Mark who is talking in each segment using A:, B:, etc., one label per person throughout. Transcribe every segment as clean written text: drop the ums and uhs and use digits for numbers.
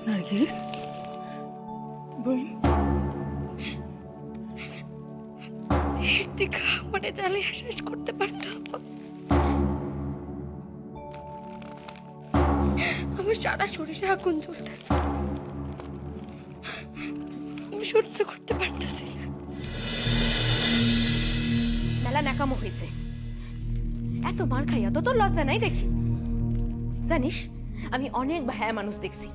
A: নার্গিস বোন,
B: এর দিকে মানে জ্বালিয়ে শেষ করতে পারতাম। আমার সারা শরীরে আগুন জ্বলতেছে, আমি সহ্য করতে পারতেছি না।
C: মেলা ন্যাকামো হয়েছে, এত মার খাইয়া তো তোর লজ্জা নাই দেখি। জানিস আমি অনেক ভায়া মানুষ দেখছি,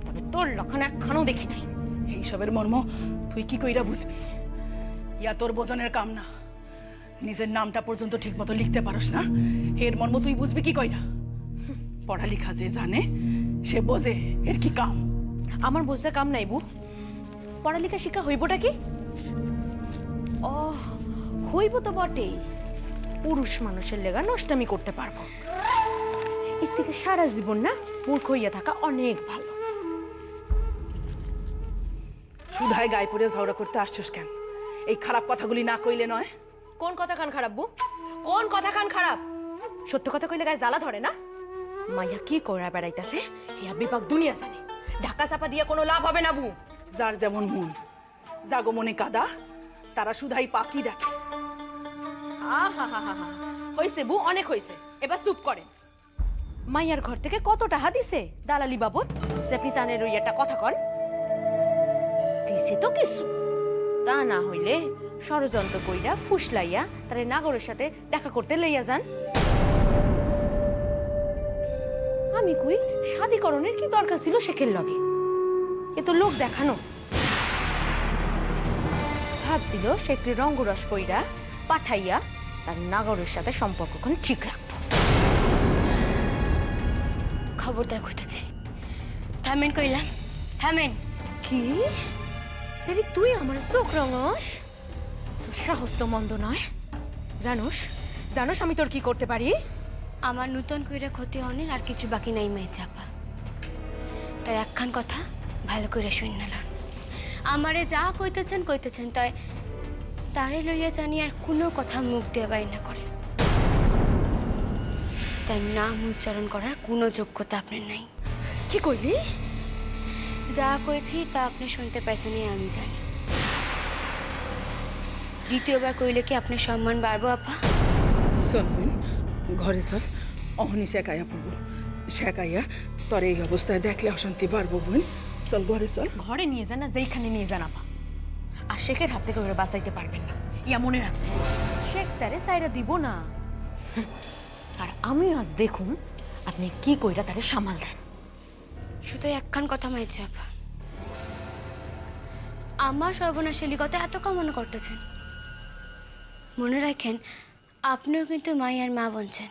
C: তবে তোর লক্ষণ একখানও দেখি নাই।
A: এইসবের মর্ম তুই কি কইরা বুঝবি? ইয়া তোর বোঝনের কাম না। নিজের নামটা পর্যন্ত ঠিক মতো লিখতে পারস না, এর মর্ম তুই বুঝবি কি কইরা? পড়ালেখা যে জানে সে বোঝে এর কি কাম।
C: আমার বোঝা কাম নাই বু, পড়ালেখা শিক্ষা হইবটা কি? ও হইব তো বটেই, পুরুষ মানুষের লেগা নষ্টামি করতে পারবো। এর থেকে সারা জীবন না মূর্খ হইয়া থাকা অনেক ভালো।
A: সুধায় গায়ে পড়ে ঝগড়া করতে আসছস কেন? এই খারাপ কথাগুলি না কইলে নয়।
C: কোন কথা কান খারাপ বু? কোন কথা কান খারাপ? সত্য কথা কইলে গায়ে জ্বালা ধরে না? মাইয়া কি কইরা বেড়াইতাছে ইয়া বিপাক দুনিয়া জানে। ঢাকা চাপা দিয়ে কোনো লাভ হবে না বু।
A: যার যেমন মন, জাগো মনে কাদা, তারা সুধাই পাকি দেখে।
C: আহা হা হা হা, হইছে বু, অনেক হইছে, এবার চুপ করেন। মাইয়ার ঘর থেকে কত টাকা দিছে দালালি বাবদ যে আপনি তানের ওই একটা কথা কন? দিছে তো কিছু, তা না হইলে ষড়যন্ত্র কইরা ফুসলাইয়া তারে নাগরের সাথে দেখা করতে লইয়া যান। আমি কই শাদীকরণের কি দরকার ছিল শেখের লগে? এ তো লোক দেখানো। ভাবছিল সে একটি রঙ্গরস কইরা পাঠাইয়া তার নাগরের সাথে সম্পর্কক্ষণ ঠিক রাখবো।
B: খবরদার কইতাছি, থামেন কইলাম, থামেন।
C: কি সেরি তুই আমার চোখ রঙস? তোর সাহস তো মন্দ নয়। জানোস জানোস আমি তোর কি করতে পারি?
B: আমার নূতন কইরা ক্ষতি হনের আর কিছু বাকি নাই মাই চাপা। তাই একখান কথা ভালো করে শুন নিলাম, আমারে যা কইতেছেন কইতেছেন, তাই তারে লইয়া জানি আর কোনো কথা মুখ দিয়ে বাইর না করেন। তাই নাম উচ্চারণ করার কোনো যোগ্যতা আপনার নাই।
C: কি কইলি?
B: যা কইছি তা আপনি শুনতে পাইছেন আমি জানি। দ্বিতীয়বার কইলে কি আপনার সম্মান বাড়বো আপা?
A: চল বোন, ঘরে চল। অহনি শেখাইয়া পড়বো, শেখাইয়া তোর এই অবস্থায় দেখলে অশান্তি বাড়বো। বোন চল ঘরে চল।
C: ঘরে নিয়ে যান না যেইখানে নিয়ে যান আপা, আর শেখের হাত থেকে ওরা বাঁচাইতে পারবেন না, ইয়া মনে রাখবেন। শেখ তারে সাইরা দিব না, আর আমি আজ দেখুন আপনি কি কইরা তারে সামাল দেন।
B: শুধু একখান কথা মাইছে আপা, আমার সর্বনাশের কথা এত কামনা করতেছেন। মনে রাখেন আপনিও কিন্তু মাইয়ার মা বলছেন।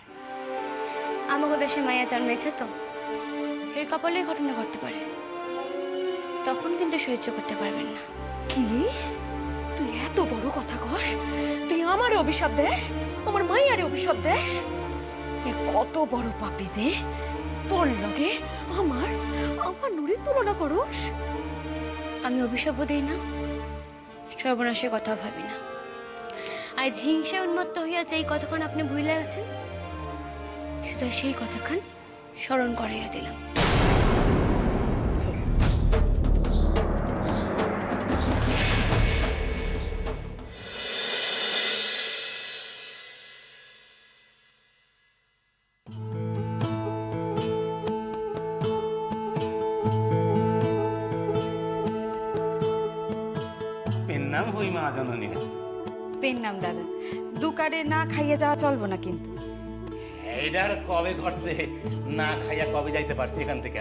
B: আমাকে দেশে মাইয়া জন্মেছে তো, এর কপালে ঘটনা ঘটতে পারে, তখন কিন্তু সহ্য করতে পারবেন না।
C: কি তুই এত বড় কথা কস? তুই আমারে অভিশাপ দেস, আমার মাইয়ারে অভিশাপ দেস? তুই কত বড় পাপী যে তোর লগে আমার আমার নুরির তুলনা করস?
B: আমি অভিশাপও দিই না, সর্বনাশের কথা ভাবি না। আজ হিংসা উন্মত্ত হইয়া যেই কথাখান আপনি ভুলে গেছেন, শুধু সেই কথাখান স্মরণ করাইয়া দিলাম।
A: চল।
D: পেন নাম হই মা জননী।
E: পেন নাম দাদা, দুকারে না খাইয়ে যাওয়া চলবো না কিন্তু।
D: এইটার কবে ঘটছে, না খাইয়া কবে যাইতে পারছি এখান থেকে?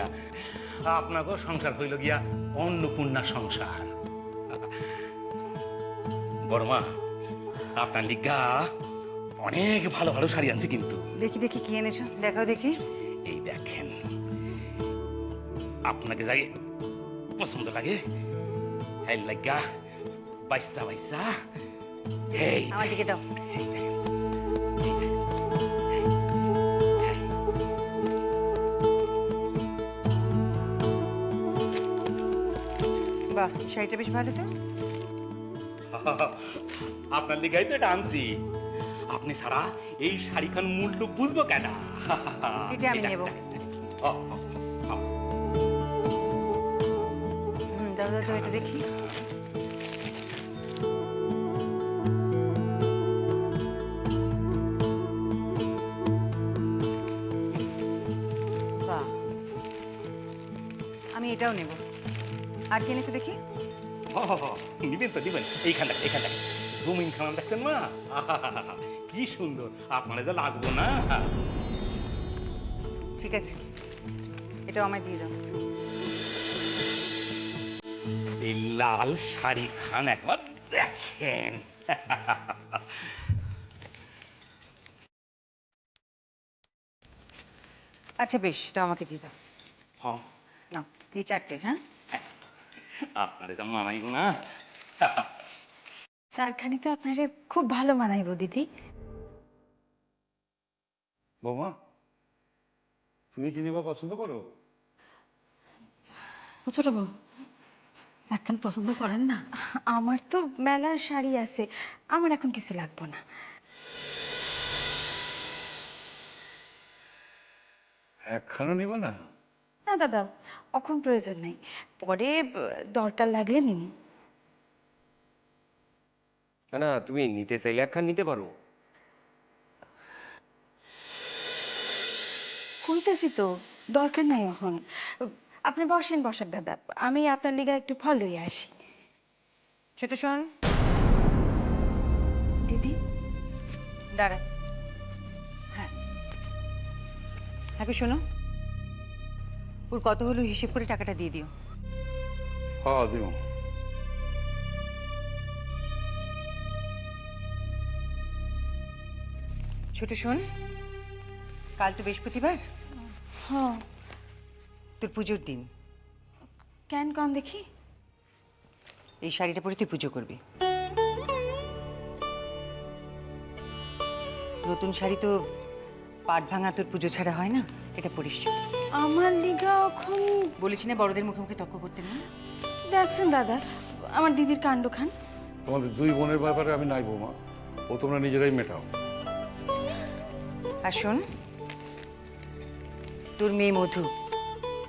D: আপনাকেও সংসার হইল গিয়া অন্নপূর্ণা সংসার। বড়মা, আপনার লিগা অনেক ভালো ভালো শাড়ি আনছি কিন্তু।
E: দেখি দেখি কি এনেছো, দেখাও দেখি।
D: এই দেখেন, আপনাকে যাই পছন্দ লাগে এই লাগা বাইসা বাইসা। এই
E: আমার দিকে দাও।
D: এই দেখেন,
E: বাহ, শাড়িটা বেশ ভালো তো।
D: আপনার লিগাই তো এটা আনছি। আপনি ছাড়া এই শাড়িখান মূল্য বুঝবো কেন?
E: এটা আমি নেব। তো এটা দেখি। বাহ, আমি এটাও নেব। আর কি এনেছো দেখি?
D: নিবেন তো দিবেন, এইখানটা জমিন খানা দেখছেন মা, আহাহাহা, কি সুন্দর, আপনারা যা লাগবো না।
E: ঠিক আছে, এটাও আমায় দিয়ে দাও।
D: এই লাল শাড়ি খান একবার দেখেন।
E: আচ্ছা বেশ, এটাও আমাকে দিয়ে দাও।
D: হ্যাঁ,
E: নাও, এই 4টে। হ্যাঁ,
D: আপনারা যেমন মানাইব না।
E: চারখানি তো আপনারে খুব ভালো মানাইবো দিদি।
F: বৌমা, তুমি কি নিবা পছন্দ করো?
A: ছোট বউ একখান পছন্দ করেন না?
E: আমার তো মেলার শাড়ি আছে, আমার এখন কিছু লাগবে না।
F: একখানা নিবা না?
E: না দাদা, এখন প্রয়োজন নাই, পরে দরকার লাগলে নিন।
G: না না, তুমি নিতে চাইলে একখান নিতে পারো।
E: খুলতেছি তো, দরকার নাই এখন। আপনি বসেন দাদা, আমি আপনার লিগা একটু ফল লইয়া আসি। ছোট শোন দিদি, দাঁড়া। হ্যাঁ হ্যাঁ, শোনো, ওর কত হলো হিসেব করে টাকাটা দিয়ে দিও।
F: হ্যাঁ দিব।
E: ছোট শোন, কাল তো বৃহস্পতিবার। হ্যাঁ, তোর পুজোর দিন। কেন কন দেখি? এই শাড়িটা পরে তুই পুজো করবি। নতুন শাড়ি তো পাট ভাঙা তোর পুজো ছাড়া হয় না, এটা পরিস। আমার লিগা এখন বলেছি না বড়দের মুখে মুখে তর্ক করতে নেই। দেখছেন দাদা, আমার দিদির কাণ্ড খান।
F: তোমাদের দুই বোনের ব্যাপারে আমি নাই বৌমা, ও তোমরা নিজেরাই মেটাও।
E: আর শোন, তোর মেয়ে মধু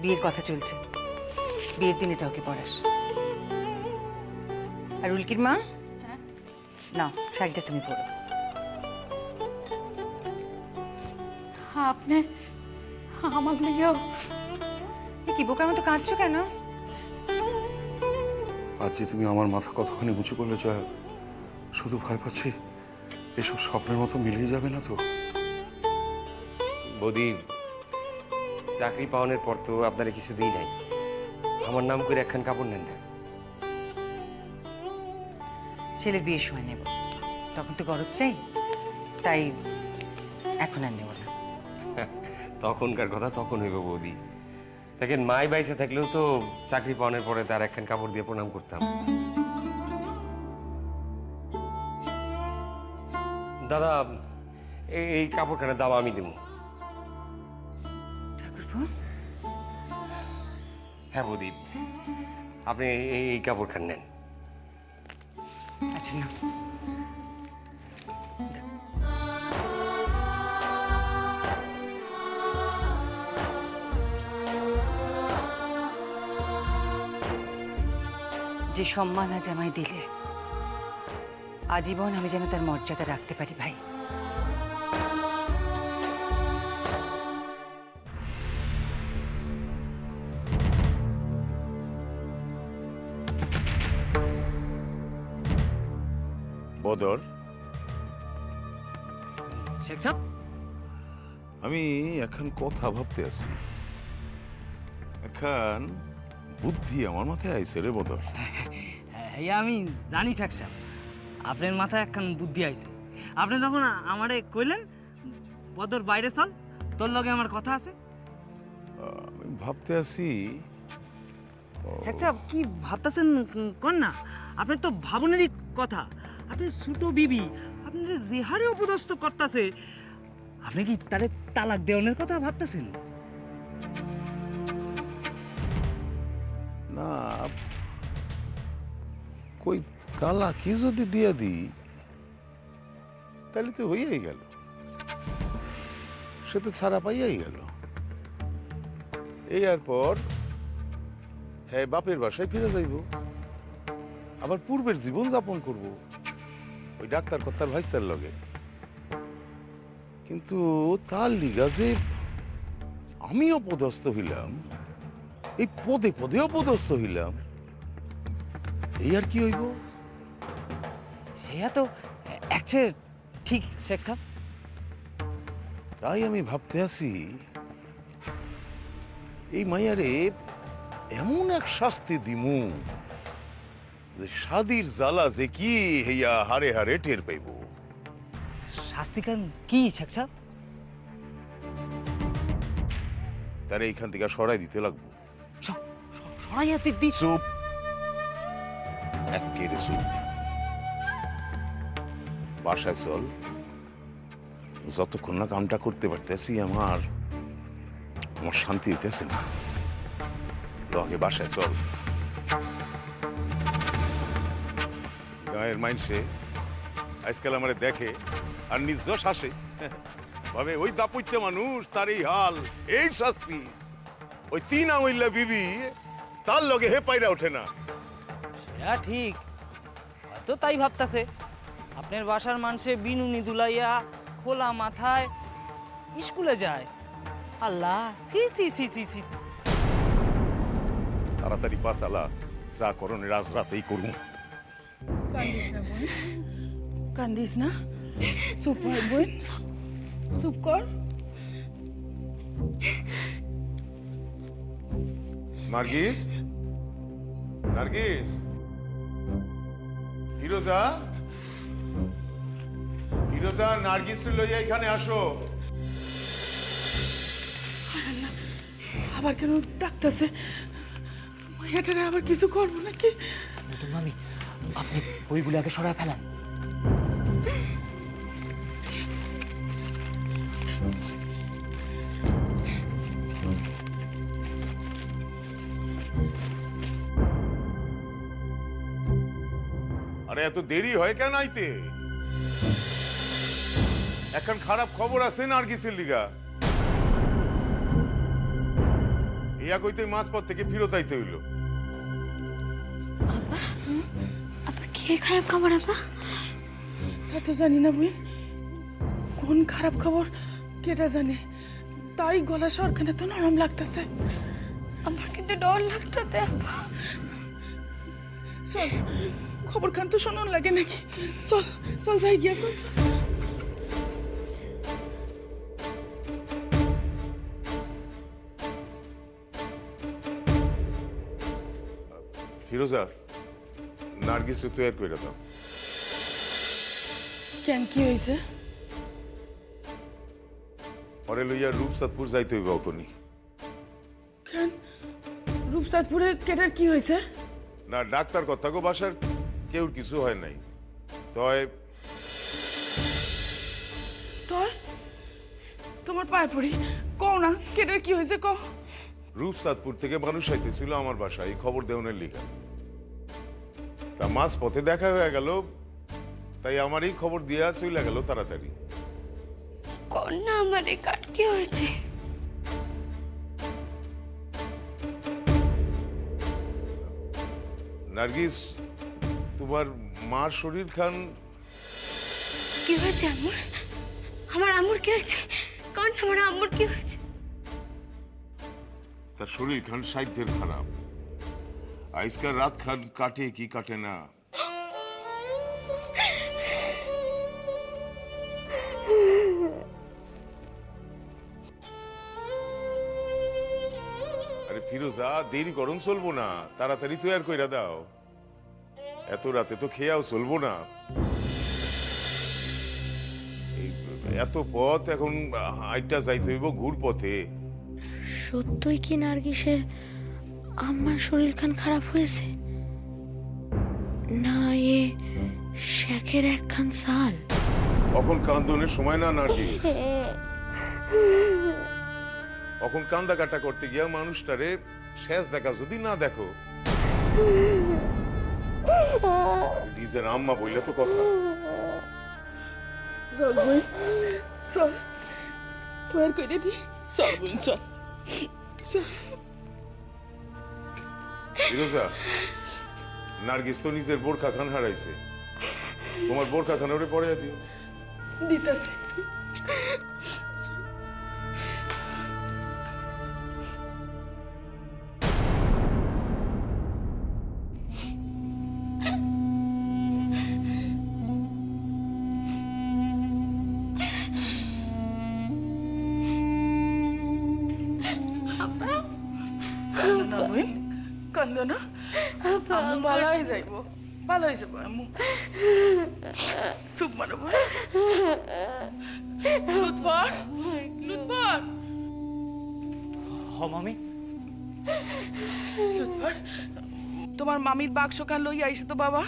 E: বিয়ের কথা চলছে, বিয়ের দিন এটা ওকে পড়াস। আর উল্কির মা, নাও শাড়িটা তুমি পরো।
A: আপনি আমার লিগেও
E: কি বোকার মতো কাঁদছো কেন?
F: আজ যে তুমি আমার মাথা কতখানি উঁচু করলে জয়া, শুধু ভয় পাচ্ছি এসব স্বপ্নের মতো মিলিয়ে যাবে না তো।
G: বৌদি, চাকরি পাওয়ানোর পর তো আপনারা কিছু দিই নাই, আমার নাম করে একখান কাপড় নেন না।
E: ছেলের বিয়ের সময় নেব, তখন তো গরজ চাই, তাই এখন আর নেব না।
G: তখনকার কথা তখন হইব বৌদি। দেখেন, মাই বাইসে থাকলেও তো চাকরি পাওয়ানোর পরে তার একখান কাপড় দিয়ে প্রণাম করতাম। দাদা, এই কাপড়খানের দাম আমি দেবো।
E: ঠাকুরপো,
G: হ্যাঁ বৌদি, আপনি এই কাপড়খান নেন।
E: আচ্ছা না, যে সম্মান আজ আমায় দিলে, আজীবন আমি যেন তার মর্যাদা রাখতে পারি ভাই।
H: বদর,
I: শেখ সাহেব,
H: আমি এখন কথা ভাবতে আছি, এখন বুদ্ধি আমার মাথায় আইছে রে বদর।
I: হ্যাঁ আমি জানি শেখ সাহেব, আপনার মাথায় একখান বুদ্ধি আইছে। আপনি যখন আমারে কইলেন বদর বাইরে চল, তোর লগে আমার কথা আছে।
H: আমি ভাবতে আছি,
I: শেখ সাহেব কি ভাবতেছেন কোন না? আপনি তো ভাবনেরই কথা, আপনি ছোট বিবি, আপনার যে হারে অপদস্থ করতেছে, আপনি কি তারে তালাক দেওয়ানোর কথা ভাবতেছেন?
H: না কই তালাকি যদি দিয়া দিই তাহলে তো হইয়াই গেল, সে তো ছাড়া পাইয়াই গেল। এই আর পর হ্যাঁ বাপের বাসায় ফিরে যাইব, আবার পূর্বের জীবন যাপন করব ওই ডাক্তার কর্তার ভাইস্তার লগে। কিন্তু তার লিগা যে আমি অপদস্থ হইলাম, এই পদে পদে অপদস্থ হইলাম, এই আর কি হইব?
I: সেয়া তো একচে ঠিক শেখ সাহেব।
H: তাই আমি ভাবতে আছি এই মাইয়ারে এমন এক শাস্তি দিমু যে শাদির জ্বালা যে কি হইয়া হারে হারে টের পাইব।
I: শাস্তিকান কি শেখ সাহেব?
H: তারা এইখান থেকে সরাই দিতে লাগবো।
I: সরাইয়া দিদি।
H: চুপ, একেবারে চুপ। বাসায় চল, যতক্ষণ না কামটা করতে পারতেছি আমার শান্তি হইতেছে না। লগে বাসায় চল। গায়ের মাইনসে আজকাল আমারে দেখে আর নিজ হাসে, ভাবে ওই দাপুইতে মানুষ, তার এই হাল, এই শাস্তি। ওই তিন আমইল্লা বিবি তার লগে হে পাইরা ওঠে না।
I: সেয়া ঠিক, হয়তো তাই ভাবতাছে। আপনার বাসার মানুষে বিনুনি দুলাইয়া খোলা মাথায় স্কুলে যায়। আল্লাহ, সি সি সি সি সি।
H: তাড়াতাড়ি পাসালা, যা করণের আজ রাতেই করুন।
A: কান্দিস না বোন, কান্দিস না। চুপ কর বোন, চুপ কর।
H: নার্গিস, নার্গিস, ফিরোজা, ফিরোজা, নার্গিস লইয়া এখানে আসো।
A: আবার কেন ডাকতেছে? মাইয়াটারে আবার কিছু করবো নাকি?
I: নতুন মামি, আপনি বইগুলো আগে সরায় ফেলান।
H: আরে এত দেরি হয় কেন আইতে? এখন খারাপ খবর আছে নার্গিসের লিগা। ইয়া কইতে মাঝপথ থেকে ফিরত আইতে হইল।
B: আপা কি খারাপ খবর আপা?
A: তা তো জানি না বই, কোন খারাপ খবর কেটা জানে। তাই গলা সরখানে তো নরম লাগতেছে।
B: আমার কিন্তু ডর লাগতেছে আপা।
A: চল, খবর খান তো শোনান লাগে নাকি? চল চল, যাই গিয়া, চল চল।
H: ফিরোজা, নার্গিসকে তৈরি করে দাও।
A: কেন, কি হয়েছে?
H: পরে লইয়া রূপসাদপুর যাইতে হইব অকনি।
A: কেন, রূপসাদপুরে কেটার কি হয়েছে?
H: না, ডাক্তার কথা গো, বাসার কেউর কিছু হয় নাই। তয়
A: তয় তোমার পায়ে পড়ি, কও না কেটার কি হয়েছে, কও।
H: রূপসাদপুর থেকে মানুষ আইতেছিল আমার বাসায় এই খবর দেওয়ার লিগা। তা মাঝ পথে দেখা হয়ে গেল, তাই আমার এই খবর দিয়া চলে গেল তাড়াতাড়ি।
B: কন্যা আমার এই কার কি হয়েছে?
H: নার্গিস, তোমার মার শরীর খান।
B: কি হয়েছে আম্মুর? আমার আম্মুর কি হয়েছে? কোন আমার আম্মুর কি হয়েছে?
H: তার শরীর খান সাধ্যের খারাপ। আজকাল রাত খান কাটে কি কাটে না। আরে ফিরোজা, দেরি করুন চলবো না, তাড়াতাড়ি তৈরি কইরা দাও। এত রাতে তো খেয়াও চলবো না। এত পথ এখন আইটা যাইতে হইব ঘুর পথে।
B: সত্যই কি নার্গিসের আমার শরীর খান খারাপ হয়েছে? না এ শেখের একখান সাল?
H: এখন কান্দনের সময় না নার্গিস। এখন কান্দা কাটা করতে গিয়া মানুষটারে শেষ দেখা যদি না দেখো। নিজের আম্মা বললে তো কথা।
A: চল বই, চল তৈরি করে দি। চল বই, চল চল।
H: ফিরোজা, নার্গিস তো নিজের বোরখা খান হারাইছে, তোমার বোরখা খান ওরে পরে দিও।
A: দিতেছি। কান্দো না বোন, কান্দো না। আম্মু ভালো হয়ে যাইব, ভালো হয়ে যাবো আম্মু। সুপ মারো বোন। লুৎফর, লুৎফর,
I: হ মামি।
A: লুৎফর, তোমার মামির বাক্স কান লইয়া আইসে তো বাবা।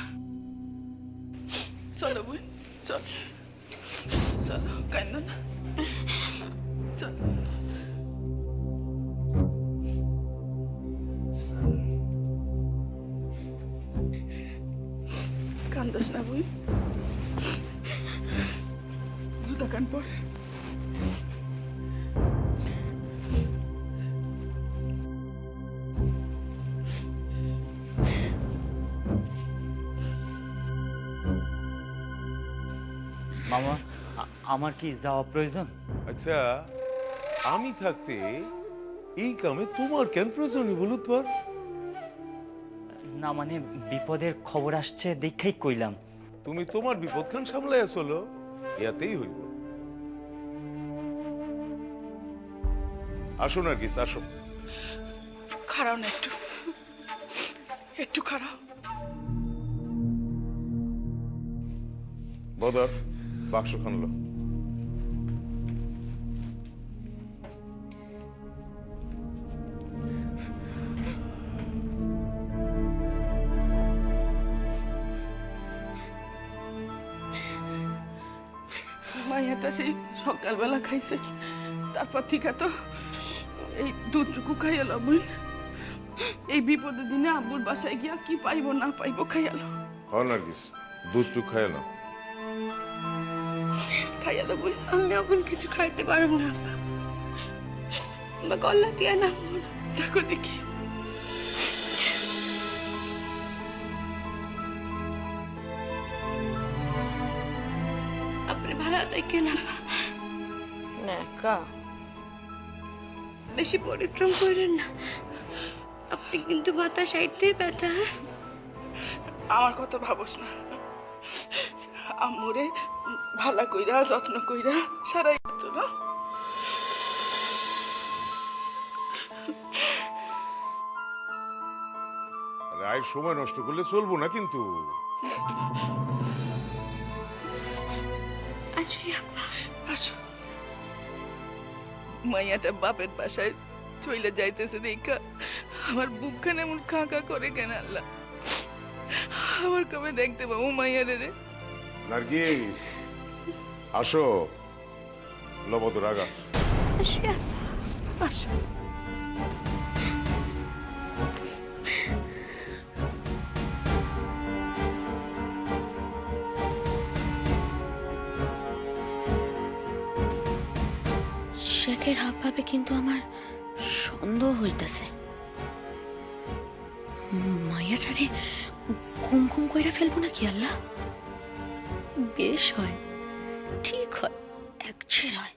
A: চলো বোন, চল, চলো, কান্দো না, চলো। কান্দোস না বোন, জুতা কান পর।
I: মামা, আমার কি যাওয়া প্রয়োজন?
H: আচ্ছা, আমি থাকতে এই কামে তোমার কেন প্রয়োজন বলুত পর?
I: না মানে বিপদের খবর আসছে দেখাই কইলাম।
H: তুমি তোমার বিপদ খান সামলাইয়া চলো, ইয়াতেই হইব। আসো নার্গিস, আসো।
A: খারাও না একটু, একটু খারাও।
H: বদর, বাক্স খানলো।
A: মাইয়াটা সেই সকালবেলা খাইছে, তারপর থেকে তো এই দুধটুকু খাইয়ালো বোন। এই বিপদের দিনে আব্বুর বাসায় গিয়া কি পাইবো না পাইবো খাইয়ালো।
H: হ নার্গিস, দুধটুক খায় না।
A: খাইয়ালো বোন।
B: আমি এখন কিছু খাইতে পারবো না আব্বা, বা গলা দিয়ে নামবো না।
A: দেখো দেখি,
B: আপনি ভালো দেখেন আব্বা,
C: নেকা
B: বেশি পরিশ্রম করেন না। আপনি কিন্তু বাতাস আইতে ব্যথা।
A: আমার কথা ভাবস না। আম্মুরে ভালা কইরা যত্ন কইরা সারাই তো না।
H: রায়ের সময় নষ্ট করলে চলবো না কিন্তু।
B: আসো আব্বা,
A: আসো। মাইয়াটা বাপের বাসায় চইলে যাইতেছে দেখা আমার বুকখানে এমন কাঁকা করে কেন আল্লাহ। আবার কবে দেখতে পাবো মাইয়ারে রে?
H: নার্গিস, আসো। লবদর আগা।
B: আসো আব্বা, আসো।
C: শেখের হাবভাবে কিন্তু আমার সন্দেহ হইতাছে। মাইয়াটারে ঘুম ঘুম কইরা ফেলবো নাকি আল্লাহ? বেশ হয়, ঠিক হয়, এক ছেড় হয়।